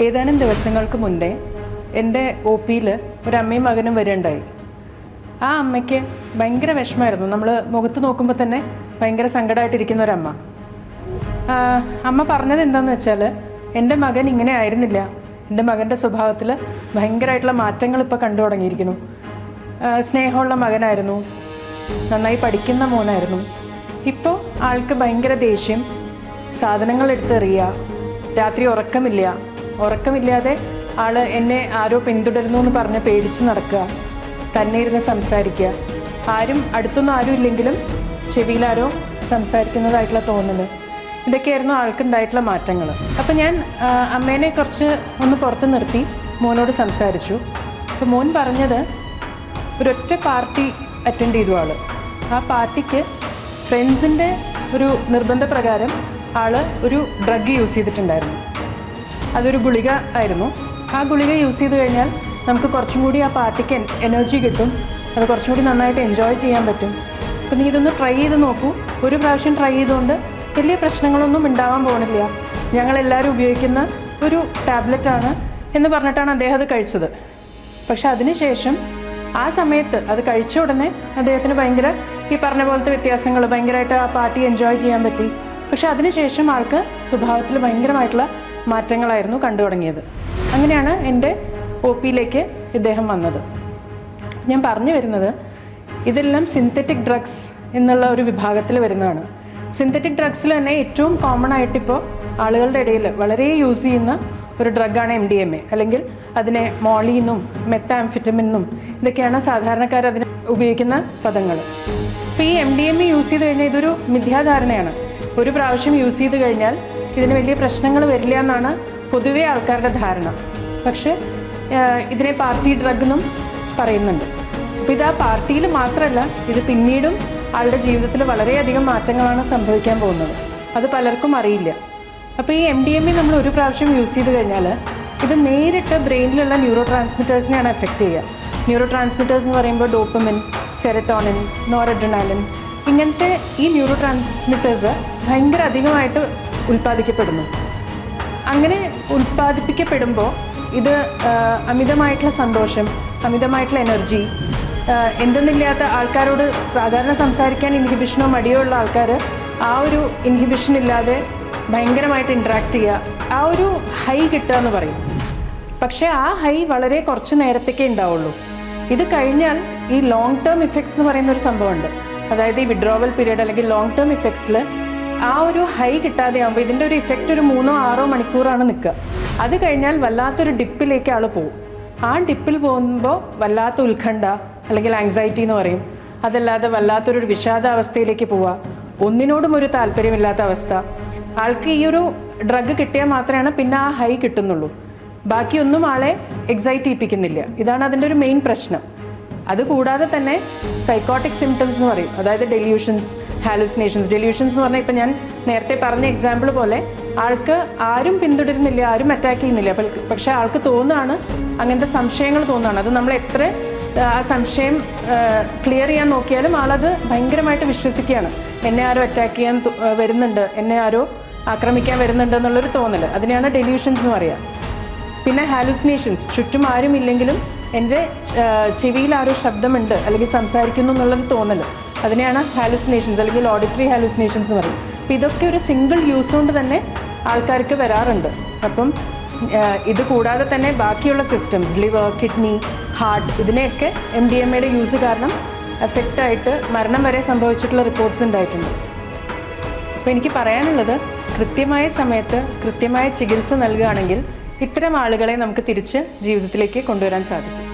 ഏതാനും ദിവസങ്ങൾക്ക് മുന്നേ എൻ്റെ ഒ പിയിൽ ഒരമ്മയും മകനും വരികയുണ്ടായി. ആ അമ്മയ്ക്ക് ഭയങ്കര വിഷമമായിരുന്നു. നമ്മൾ മുഖത്ത് നോക്കുമ്പോൾ തന്നെ ഭയങ്കര സങ്കടമായിട്ടിരിക്കുന്ന ഒരമ്മ. അമ്മ പറഞ്ഞത് എന്താണെന്ന് വെച്ചാൽ, എൻ്റെ മകൻ ഇങ്ങനെ ആയിരുന്നില്ല, എൻ്റെ മകൻ്റെ സ്വഭാവത്തിൽ ഭയങ്കരമായിട്ടുള്ള മാറ്റങ്ങൾ ഇപ്പോൾ കണ്ടു തുടങ്ങിയിരിക്കുന്നു. സ്നേഹമുള്ള മകനായിരുന്നു, നന്നായി പഠിക്കുന്ന മോനായിരുന്നു. ഇപ്പോൾ ആൾക്ക് ഭയങ്കര ദേഷ്യം, സാധനങ്ങൾ എടുത്തെറിയുക, രാത്രി ഉറക്കമില്ലാതെ ആൾ എന്നെ ആരോ പിന്തുടരുന്നു എന്ന് പറഞ്ഞ് പേടിച്ച് നടക്കുക, തന്നെ ഇരുന്ന് സംസാരിക്കുക, അടുത്തൊന്നും ആരും ഇല്ലെങ്കിലും ചെവിയിലാരോ സംസാരിക്കുന്നതായിട്ടുള്ള തോന്നൽ, ഇതൊക്കെയായിരുന്നു ആൾക്കുണ്ടായിട്ടുള്ള മാറ്റങ്ങൾ. അപ്പം ഞാൻ അമ്മേനെ കുറച്ച് ഒന്ന് പുറത്ത് നിർത്തി മോനോട് സംസാരിച്ചു. അപ്പോൾ മോൻ പറഞ്ഞത്, ഒരൊറ്റ പാർട്ടി അറ്റൻഡ് ചെയ്തു ആൾ. ആ പാർട്ടിക്ക് ഫ്രണ്ട്സിൻ്റെ ഒരു നിർബന്ധപ്രകാരം ആൾ ഒരു ഡ്രഗ് യൂസ് ചെയ്തിട്ടുണ്ടായിരുന്നു. അതൊരു ഗുളിക ആയിരുന്നു. ആ ഗുളിക യൂസ് ചെയ്ത് കഴിഞ്ഞാൽ നമുക്ക് കുറച്ചും കൂടി ആ പാർട്ടിക്ക് എനർജി കിട്ടും, അത് കുറച്ചും കൂടി നന്നായിട്ട് എൻജോയ് ചെയ്യാൻ പറ്റും. അപ്പം നീ ഇതൊന്ന് ട്രൈ ചെയ്ത് നോക്കൂ. ഒരു പ്രാവശ്യം ട്രൈ ചെയ്തുകൊണ്ട് വലിയ പ്രശ്നങ്ങളൊന്നും ഉണ്ടാവാൻ പോകുന്നില്ല, ഞങ്ങളെല്ലാവരും ഉപയോഗിക്കുന്ന ഒരു ടാബ്ലറ്റാണ് എന്ന് പറഞ്ഞിട്ടാണ് അദ്ദേഹം അത് കഴിച്ചത്. പക്ഷെ അതിനുശേഷം ആ സമയത്ത് അത് കഴിച്ച ഉടനെ അദ്ദേഹത്തിന് ഭയങ്കര ഈ പറഞ്ഞ പോലത്തെ വ്യത്യാസങ്ങൾ, ഭയങ്കരമായിട്ട് ആ പാർട്ടി എൻജോയ് ചെയ്യാൻ പറ്റി. പക്ഷെ അതിനുശേഷം ആൾക്ക് സ്വഭാവത്തിൽ ഭയങ്കരമായിട്ടുള്ള മാറ്റങ്ങളായിരുന്നു കണ്ടു തുടങ്ങിയത്. അങ്ങനെയാണ് എൻ്റെ ഒ പിയിലേക്ക് ഇദ്ദേഹം വന്നത്. ഞാൻ പറഞ്ഞു വരുന്നത്, ഇതെല്ലാം സിന്തറ്റിക് ഡ്രഗ്സ് എന്നുള്ള ഒരു വിഭാഗത്തിൽ വരുന്നതാണ്. സിന്തറ്റിക് ഡ്രഗ്സിൽ തന്നെ ഏറ്റവും കോമൺ ആയിട്ടിപ്പോൾ ആളുകളുടെ ഇടയിൽ വളരെ യൂസ് ചെയ്യുന്ന ഒരു ഡ്രഗാണ് MDMA, അല്ലെങ്കിൽ അതിനെ മോളിന്നും മെത്താംഫെറ്റമിനും ഇതൊക്കെയാണ് സാധാരണക്കാർ അതിന് ഉപയോഗിക്കുന്ന പദങ്ങൾ. അപ്പോൾ ഈ MDMA യൂസ് ചെയ്ത് കഴിഞ്ഞാൽ ഇതൊരു മിഥ്യാധാരണയാണ്. ഒരു പ്രാവശ്യം യൂസ് ചെയ്ത് കഴിഞ്ഞാൽ ഇതിന് വലിയ പ്രശ്നങ്ങൾ വരില്ല എന്നാണ് പൊതുവേ ആൾക്കാരുടെ ധാരണ. പക്ഷേ ഇതിനെ പാർട്ടി ഡ്രഗ് എന്നും പറയുന്നുണ്ട്. അപ്പോൾ ഇത് ആ പാർട്ടിയിൽ മാത്രമല്ല, ഇത് പിന്നീടും ആളുടെ ജീവിതത്തിൽ വളരെയധികം മാറ്റങ്ങളാണ് സംഭവിക്കാൻ പോകുന്നത്. അത് പലർക്കും അറിയില്ല. അപ്പോൾ ഈ MDMA നമ്മൾ ഒരു പ്രാവശ്യം യൂസ് ചെയ്ത് കഴിഞ്ഞാൽ ഇത് നേരിട്ട് ബ്രെയിനിലുള്ള ന്യൂറോ ട്രാൻസ്മിറ്റേഴ്സിനെയാണ് എഫക്റ്റ് ചെയ്യുക. ന്യൂറോ ട്രാൻസ്മിറ്റേഴ്സ് എന്ന് പറയുമ്പോൾ ഡോപ്പമിൻ, സെറട്ടോണിൻ, നോറഡ്രിനാലിൻ, ഇങ്ങനത്തെ ഈ ന്യൂറോ ട്രാൻസ്മിറ്റേഴ്സ് ഭയങ്കര അധികമായിട്ട് ഉൽപ്പാദിക്കപ്പെടുന്നു. അങ്ങനെ ഉൽപ്പാദിപ്പിക്കപ്പെടുമ്പോൾ ഇത് അമിതമായിട്ടുള്ള സന്തോഷം, അമിതമായിട്ടുള്ള എനർജി, എന്തെന്നില്ലാത്ത ആൾക്കാരോട് സാധാരണ സംസാരിക്കാൻ ഇൻഹിബിഷനോ മടിയോ ഉള്ള ആൾക്കാർ ആ ഒരു ഇൻഹിബിഷൻ ഇല്ലാതെ ഭയങ്കരമായിട്ട് ഇൻട്രാക്ട് ചെയ്യുക, ആ ഒരു ഹൈ കിട്ടുക എന്ന് പറയും. പക്ഷേ ആ ഹൈ വളരെ കുറച്ച് നേരത്തേക്കേ ഉണ്ടാവുള്ളൂ. ഇത് കഴിഞ്ഞാൽ ഈ ലോങ് ടേം ഇഫക്ട്സ് എന്ന് പറയുന്ന ഒരു സംഭവമുണ്ട്. അതായത് ഈ വിഡ്രോവൽ പീരീഡ് അല്ലെങ്കിൽ ലോങ് ടേം ഇഫക്ട്സിൽ ആ ഒരു ഹൈ കിട്ടാതെ ആകുമ്പോൾ ഇതിൻ്റെ ഒരു ഇഫക്റ്റ് ഒരു 3-6 മണിക്കൂറാണ് നിൽക്കുക. അത് കഴിഞ്ഞാൽ വല്ലാത്തൊരു ഡിപ്പിലേക്ക് ആൾ പോകും. ആ ഡിപ്പിൽ പോകുമ്പോൾ വല്ലാത്ത ഉത്കണ്ഠ അല്ലെങ്കിൽ ആങ്സൈറ്റി എന്ന് പറയും. അതല്ലാതെ വല്ലാത്തൊരു വിഷാദാവസ്ഥയിലേക്ക് പോവുക, ഒന്നിനോടും ഒരു താല്പര്യമില്ലാത്ത അവസ്ഥ. ആൾക്ക് ഈ ഒരു ഡ്രഗ് കിട്ടിയാൽ മാത്രമാണ് പിന്നെ ആ ഹൈ കിട്ടുന്നുള്ളൂ. ബാക്കിയൊന്നും ആളെ എക്സൈറ്റ് ചെയ്യിപ്പിക്കുന്നില്ല. ഇതാണ് അതിൻ്റെ ഒരു മെയിൻ പ്രശ്നം. അതുകൂടാതെ തന്നെ സൈക്കോട്ടിക് സിംറ്റംസ് എന്ന് പറയും. അതായത് ഡെല്യൂഷൻസ്, ഹാലുസിനേഷൻസ്. ഡെല്യൂഷൻസ് എന്ന് പറഞ്ഞാൽ ഇപ്പം ഞാൻ നേരത്തെ പറഞ്ഞ എക്സാമ്പിൾ പോലെ ആൾക്ക് ആരും പിന്തുടരുന്നില്ല, ആരും അറ്റാക്ക് ചെയ്യുന്നില്ല, പക്ഷേ ആൾക്ക് തോന്നുകയാണ്, അങ്ങനത്തെ സംശയങ്ങൾ തോന്നുകയാണ്. അത് നമ്മൾ എത്ര ആ സംശയം ക്ലിയർ ചെയ്യാൻ നോക്കിയാലും ആളത് ഭയങ്കരമായിട്ട് വിശ്വസിക്കുകയാണ്. എന്നെ ആരോ അറ്റാക്ക് ചെയ്യാൻ വരുന്നുണ്ട്, എന്നെ ആരോ ആക്രമിക്കാൻ വരുന്നുണ്ട് എന്നുള്ളൊരു തോന്നൽ, അതിനെയാണ് ഡെല്യൂഷൻസ് എന്ന് പറയുക. പിന്നെ ഹാലുസിനേഷൻസ്, ചുറ്റും ആരും ഇല്ലെങ്കിലും എൻ്റെ ചെവിയിൽ ആരോ ശബ്ദമുണ്ട് അല്ലെങ്കിൽ സംസാരിക്കുന്നു എന്നുള്ളൊരു തോന്നൽ, അതിനെയാണ് ഹാലുസിനേഷൻസ് അല്ലെങ്കിൽ ഓഡിറ്ററി ഹാലുസിനേഷൻസ് എന്ന് പറയും. അപ്പോൾ ഇതൊക്കെ ഒരു സിംഗിൾ യൂസ് കൊണ്ട് തന്നെ ആൾക്കാർക്ക് വരാറുണ്ട്. അപ്പം ഇത് കൂടാതെ തന്നെ ബാക്കിയുള്ള സിസ്റ്റംസ്, ലിവർ, കിഡ്നി, ഹാർട്ട്, ഇതിനെയൊക്കെ MDMAയുടെ യൂസ് കാരണം എഫക്റ്റായിട്ട് മരണം വരെ സംഭവിച്ചിട്ടുള്ള റിപ്പോർട്ട്സ് ഉണ്ടായിട്ടുണ്ട്. അപ്പോൾ എനിക്ക് പറയാനുള്ളത്, കൃത്യമായ സമയത്ത് കൃത്യമായ ചികിത്സ നൽകുകയാണെങ്കിൽ ഇത്തരം ആളുകളെ നമുക്ക് തിരിച്ച് ജീവിതത്തിലേക്ക് കൊണ്ടുവരാൻ സാധിക്കും.